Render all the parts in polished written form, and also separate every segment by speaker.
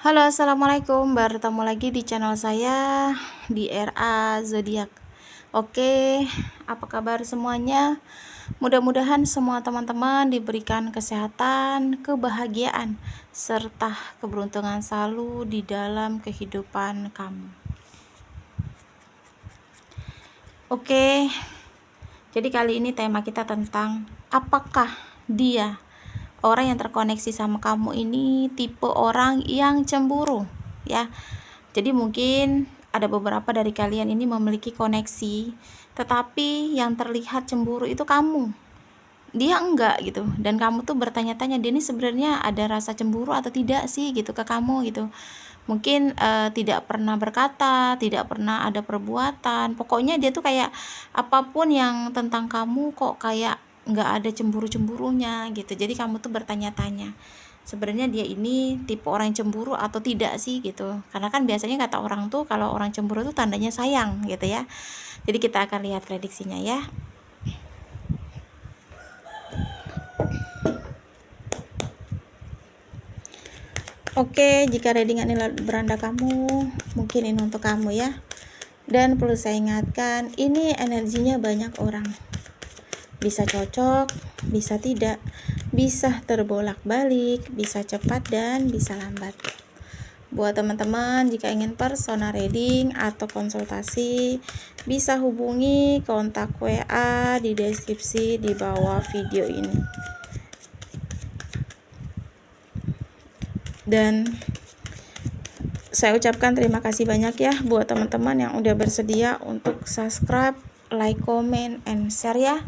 Speaker 1: Halo, assalamualaikum. Bertemu lagi di channel saya di RA Zodiak. Oke, apa kabar semuanya? Mudah-mudahan semua teman-teman diberikan kesehatan, kebahagiaan, serta keberuntungan selalu di dalam kehidupan kamu. Oke, jadi kali ini tema kita tentang apakah dia orang yang terkoneksi sama kamu ini tipe orang yang cemburu, ya. Jadi mungkin ada beberapa dari kalian ini memiliki koneksi, tetapi yang terlihat cemburu itu kamu, dia enggak gitu. Dan kamu tuh bertanya-tanya, dia ini sebenarnya ada rasa cemburu atau tidak sih gitu ke kamu gitu. Mungkin tidak pernah berkata, tidak pernah ada perbuatan, pokoknya dia tuh kayak apapun yang tentang kamu kok kayak nggak ada cemburu-cemburunya gitu. Jadi kamu tuh bertanya-tanya, sebenarnya dia ini tipe orang yang cemburu atau tidak sih gitu. Karena kan biasanya kata orang tuh kalau orang cemburu tuh tandanya sayang gitu ya. Jadi kita akan lihat prediksinya ya. Oke, jika readingan ini beranda kamu, mungkin ini untuk kamu ya. Dan perlu saya ingatkan, ini energinya banyak orang. Bisa cocok, bisa tidak, bisa terbolak-balik, bisa cepat dan bisa lambat. Buat teman-teman jika ingin personal reading atau konsultasi, bisa hubungi kontak WA di deskripsi di bawah video ini. Dan saya ucapkan terima kasih banyak ya buat teman-teman yang udah bersedia untuk subscribe, like, comment, and share ya.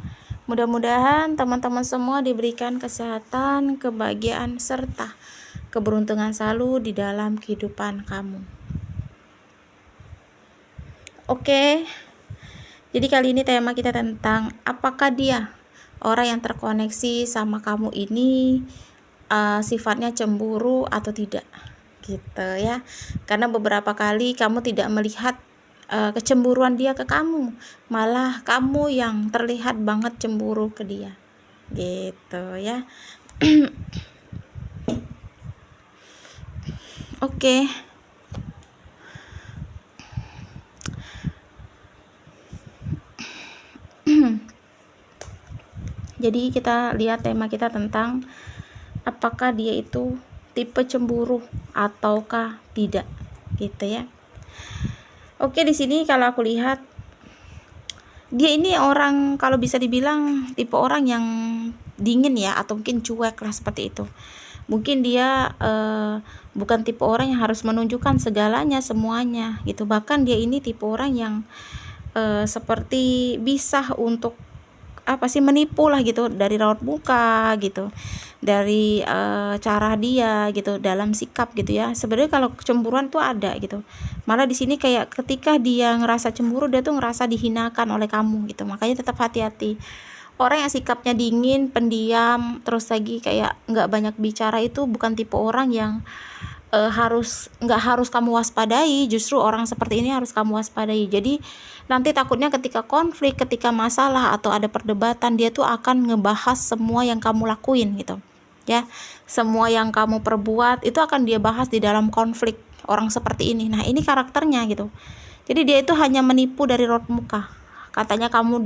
Speaker 1: Mudah-mudahan teman-teman semua diberikan kesehatan, kebahagiaan, serta keberuntungan selalu di dalam kehidupan kamu. Oke, jadi kali ini tema kita tentang apakah dia orang yang terkoneksi sama kamu ini sifatnya cemburu atau tidak gitu ya. Karena beberapa kali kamu tidak melihat kecemburuan dia ke kamu, malah kamu yang terlihat banget cemburu ke dia gitu ya. Oke. Jadi kita lihat tema kita tentang apakah dia itu tipe cemburu ataukah tidak gitu ya. Oke, di sini kalau aku lihat dia ini orang, kalau bisa dibilang tipe orang yang dingin ya, atau mungkin cuek lah seperti itu. Mungkin dia bukan tipe orang yang harus menunjukkan segalanya semuanya gitu. Bahkan dia ini tipe orang yang seperti bisa untuk menipu lah gitu, dari raut muka gitu, dari cara dia gitu, dalam sikap gitu ya. Sebenarnya kalau kecemburuan tuh ada gitu, malah di sini kayak ketika dia ngerasa cemburu, dia tuh ngerasa dihinakan oleh kamu gitu. Makanya tetap hati-hati. Orang yang sikapnya dingin, pendiam, terus lagi kayak nggak banyak bicara itu bukan tipe orang yang nggak harus kamu waspadai. Justru orang seperti ini harus kamu waspadai. Jadi nanti takutnya ketika konflik, ketika masalah atau ada perdebatan, dia tuh akan ngebahas semua yang kamu lakuin gitu ya. Semua yang kamu perbuat itu akan dia bahas di dalam konflik. Orang seperti ini, nah ini karakternya gitu. Jadi dia itu hanya menipu dari raut muka. Katanya kamu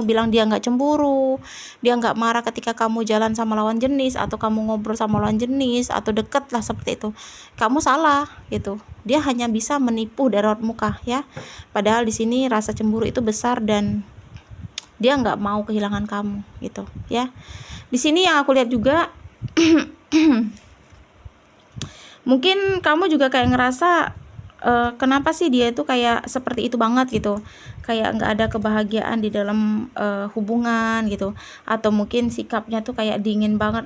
Speaker 1: bilang dia nggak cemburu, dia nggak marah ketika kamu jalan sama lawan jenis, atau kamu ngobrol sama lawan jenis, atau deket lah seperti itu. Kamu salah gitu. Dia hanya bisa menipu dari raut muka ya. Padahal di sini rasa cemburu itu besar dan dia nggak mau kehilangan kamu gitu ya. Di sini yang aku lihat juga mungkin kamu juga kayak ngerasa kenapa sih dia itu kayak seperti itu banget gitu, kayak nggak ada kebahagiaan di dalam hubungan gitu, atau mungkin sikapnya tuh kayak dingin banget.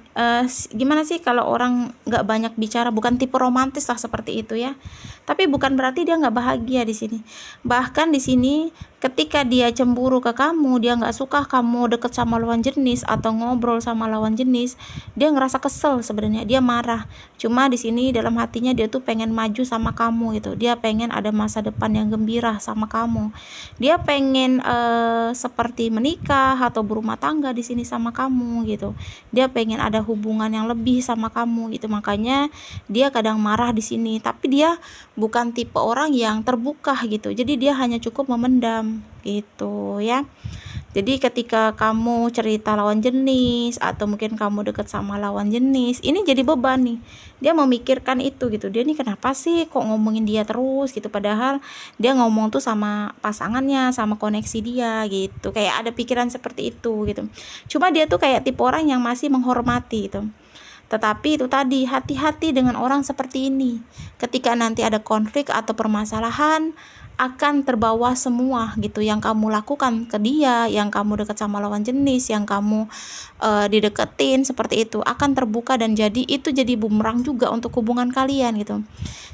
Speaker 1: Gimana sih kalau orang nggak banyak bicara, bukan tipe romantis lah seperti itu ya, tapi bukan berarti dia nggak bahagia di sini. Bahkan di sini ketika dia cemburu ke kamu, dia nggak suka kamu deket sama lawan jenis atau ngobrol sama lawan jenis, dia ngerasa kesel sebenarnya, dia marah. Cuma di sini dalam hatinya dia tuh pengen maju sama kamu gitu. Dia pengen ada masa depan yang gembira sama kamu. Dia pengen seperti menikah atau berumah tangga di sini sama kamu gitu. Dia pengen ada hubungan yang lebih sama kamu gitu. Makanya dia kadang marah di sini, tapi dia bukan tipe orang yang terbuka gitu. Jadi dia hanya cukup memendam gitu ya. Jadi ketika kamu cerita lawan jenis atau mungkin kamu deket sama lawan jenis, ini jadi beban nih. Dia memikirkan itu gitu. Dia nih kenapa sih kok ngomongin dia terus gitu, padahal dia ngomong tuh sama pasangannya, sama koneksi dia gitu. Kayak ada pikiran seperti itu gitu. Cuma dia tuh kayak tipe orang yang masih menghormati gitu. Tetapi itu tadi, hati-hati dengan orang seperti ini. Ketika nanti ada konflik atau permasalahan, akan terbawa semua gitu yang kamu lakukan ke dia, yang kamu dekat sama lawan jenis, yang kamu dideketin seperti itu akan terbuka, dan jadi bumerang juga untuk hubungan kalian gitu.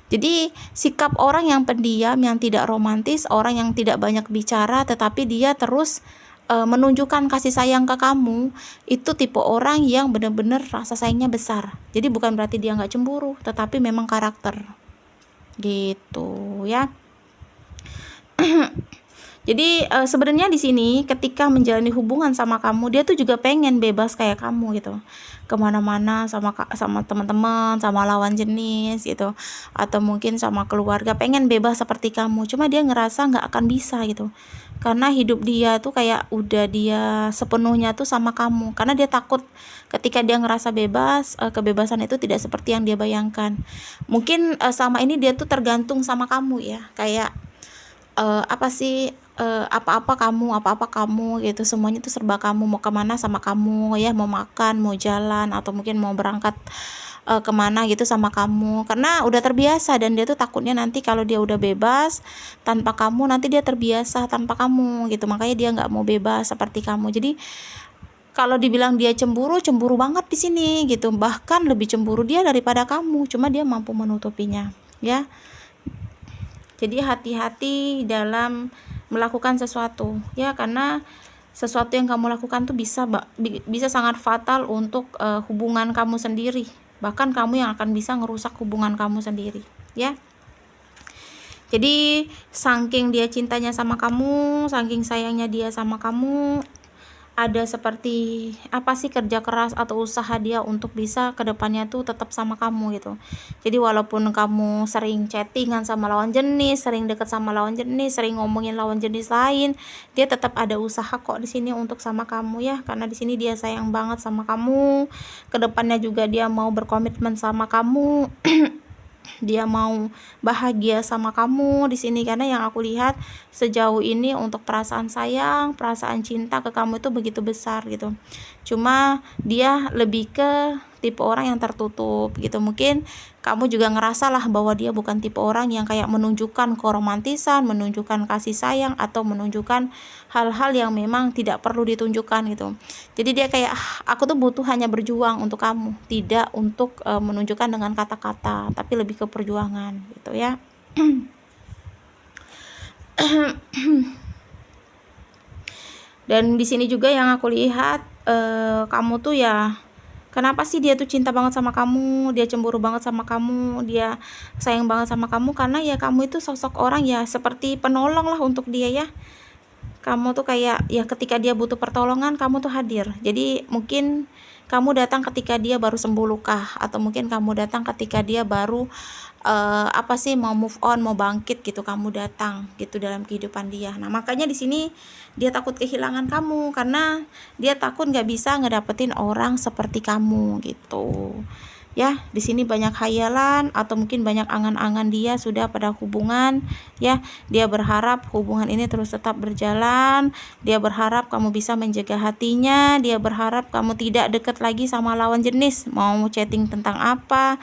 Speaker 1: Jadi sikap orang yang pendiam, yang tidak romantis, orang yang tidak banyak bicara tetapi dia terus menunjukkan kasih sayang ke kamu, itu tipe orang yang benar-benar rasa sayangnya besar. Jadi bukan berarti dia nggak cemburu, tetapi memang karakter gitu ya. Jadi sebenarnya di sini ketika menjalani hubungan sama kamu, dia tuh juga pengen bebas kayak kamu gitu, kemana-mana sama teman-teman, sama lawan jenis gitu, atau mungkin sama keluarga, pengen bebas seperti kamu. Cuma dia ngerasa nggak akan bisa gitu, karena hidup dia tuh kayak udah dia sepenuhnya tuh sama kamu. Karena dia takut ketika dia ngerasa bebas, kebebasan itu tidak seperti yang dia bayangkan. Mungkin selama ini dia tuh tergantung sama kamu ya, kayak apa sih, apa-apa kamu gitu, semuanya tuh serba kamu, mau kemana sama kamu ya, mau makan, mau jalan, atau mungkin mau berangkat kemana gitu sama kamu, karena udah terbiasa. Dan dia tuh takutnya nanti kalau dia udah bebas tanpa kamu, nanti dia terbiasa tanpa kamu gitu, makanya dia nggak mau bebas seperti kamu. Jadi kalau dibilang dia cemburu, cemburu banget di sini gitu, bahkan lebih cemburu dia daripada kamu, cuma dia mampu menutupinya ya. Jadi hati-hati dalam melakukan sesuatu ya, karena sesuatu yang kamu lakukan tuh bisa sangat fatal untuk hubungan kamu sendiri. Bahkan kamu yang akan bisa ngerusak hubungan kamu sendiri ya. Jadi saking dia cintanya sama kamu, saking sayangnya dia sama kamu, ada seperti apa sih, kerja keras atau usaha dia untuk bisa kedepannya tuh tetap sama kamu gitu. Jadi walaupun kamu sering chattingan sama lawan jenis, sering deket sama lawan jenis, sering ngomongin lawan jenis lain, dia tetap ada usaha kok di sini untuk sama kamu ya, karena di sini dia sayang banget sama kamu. Kedepannya juga dia mau berkomitmen sama kamu. Dia mau bahagia sama kamu di sini, karena yang aku lihat sejauh ini untuk perasaan sayang, perasaan cinta ke kamu itu begitu besar gitu. Cuma dia lebih ke tipe orang yang tertutup gitu. Mungkin kamu juga ngerasa lah bahwa dia bukan tipe orang yang kayak menunjukkan keromantisan, menunjukkan kasih sayang, atau menunjukkan hal-hal yang memang tidak perlu ditunjukkan gitu. Jadi dia kayak, aku tuh butuh hanya berjuang untuk kamu, tidak untuk menunjukkan dengan kata-kata, tapi lebih ke perjuangan gitu ya. Dan di sini juga yang aku lihat, kamu tuh ya, kenapa sih dia tuh cinta banget sama kamu, dia cemburu banget sama kamu, dia sayang banget sama kamu, karena ya kamu itu sosok orang ya seperti penolong lah untuk dia ya. Kamu tuh kayak ya ketika dia butuh pertolongan, kamu tuh hadir. Jadi mungkin kamu datang ketika dia baru sembuh luka, atau mungkin kamu datang ketika dia baru apa sih, mau move on, mau bangkit gitu, kamu datang gitu dalam kehidupan dia. Nah makanya di sini dia takut kehilangan kamu, karena dia takut nggak bisa ngedapetin orang seperti kamu gitu ya. Di sini banyak khayalan atau mungkin banyak angan-angan dia sudah pada hubungan ya. Dia berharap hubungan ini terus tetap berjalan, dia berharap kamu bisa menjaga hatinya, dia berharap kamu tidak dekat lagi sama lawan jenis, mau chatting tentang apa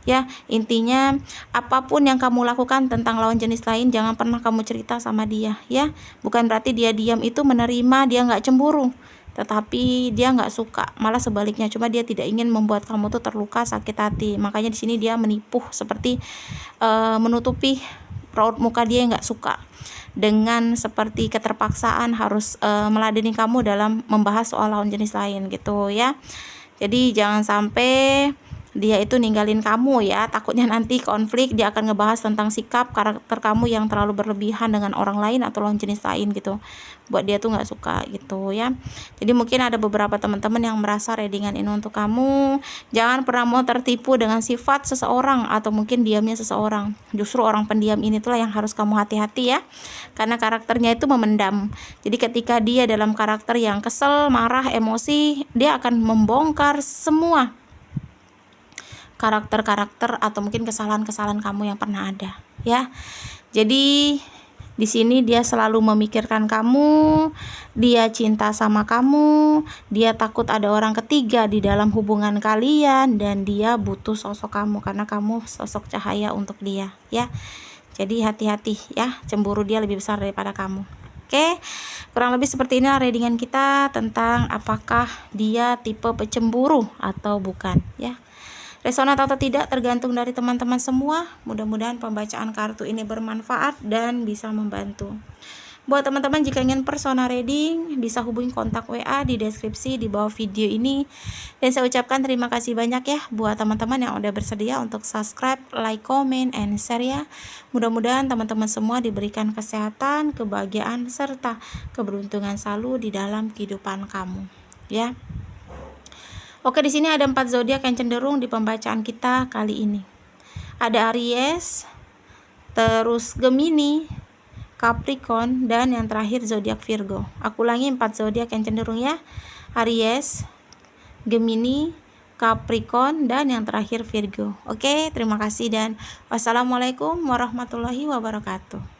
Speaker 1: ya. Intinya apapun yang kamu lakukan tentang lawan jenis lain, jangan pernah kamu cerita sama dia ya. Bukan berarti dia diam itu menerima, dia nggak cemburu, tetapi dia nggak suka, malah sebaliknya, cuma dia tidak ingin membuat kamu tuh terluka, sakit hati. Makanya di sini dia menipu, seperti menutupi raut muka dia nggak suka dengan seperti keterpaksaan harus meladeni kamu dalam membahas soal lawan jenis lain gitu ya. Jadi jangan sampai dia itu ninggalin kamu ya, takutnya nanti konflik, dia akan ngebahas tentang sikap karakter kamu yang terlalu berlebihan dengan orang lain atau lawan jenis lain gitu, buat dia tuh nggak suka gitu ya. Jadi mungkin ada beberapa teman-teman yang merasa readingan ini untuk kamu. Jangan pernah mau tertipu dengan sifat seseorang atau mungkin diamnya seseorang. Justru orang pendiam ini tuh yang harus kamu hati-hati ya, karena karakternya itu memendam. Jadi ketika dia dalam karakter yang kesel, marah, emosi, dia akan membongkar semua karakter-karakter atau mungkin kesalahan-kesalahan kamu yang pernah ada ya. Jadi di sini dia selalu memikirkan kamu, dia cinta sama kamu, dia takut ada orang ketiga di dalam hubungan kalian, dan dia butuh sosok kamu karena kamu sosok cahaya untuk dia ya. Jadi hati-hati ya, cemburu dia lebih besar daripada kamu. Oke, kurang lebih seperti inilah readingan kita tentang apakah dia tipe pecemburu atau bukan ya. Resonat atau tidak tergantung dari teman-teman semua. Mudah-mudahan pembacaan kartu ini bermanfaat dan bisa membantu. Buat teman-teman jika ingin personal reading, bisa hubungi kontak WA di deskripsi di bawah video ini. Dan saya ucapkan terima kasih banyak ya buat teman-teman yang udah bersedia untuk subscribe, like, comment, and share ya. Mudah-mudahan teman-teman semua diberikan kesehatan, kebahagiaan, serta keberuntungan selalu di dalam kehidupan kamu ya. Oke, di sini ada 4 zodiak yang cenderung di pembacaan kita kali ini. Ada Aries, terus Gemini, Capricorn, dan yang terakhir zodiak Virgo. Aku ulangi 4 zodiak yang cenderung ya. Aries, Gemini, Capricorn, dan yang terakhir Virgo. Oke, terima kasih dan wassalamualaikum warahmatullahi wabarakatuh.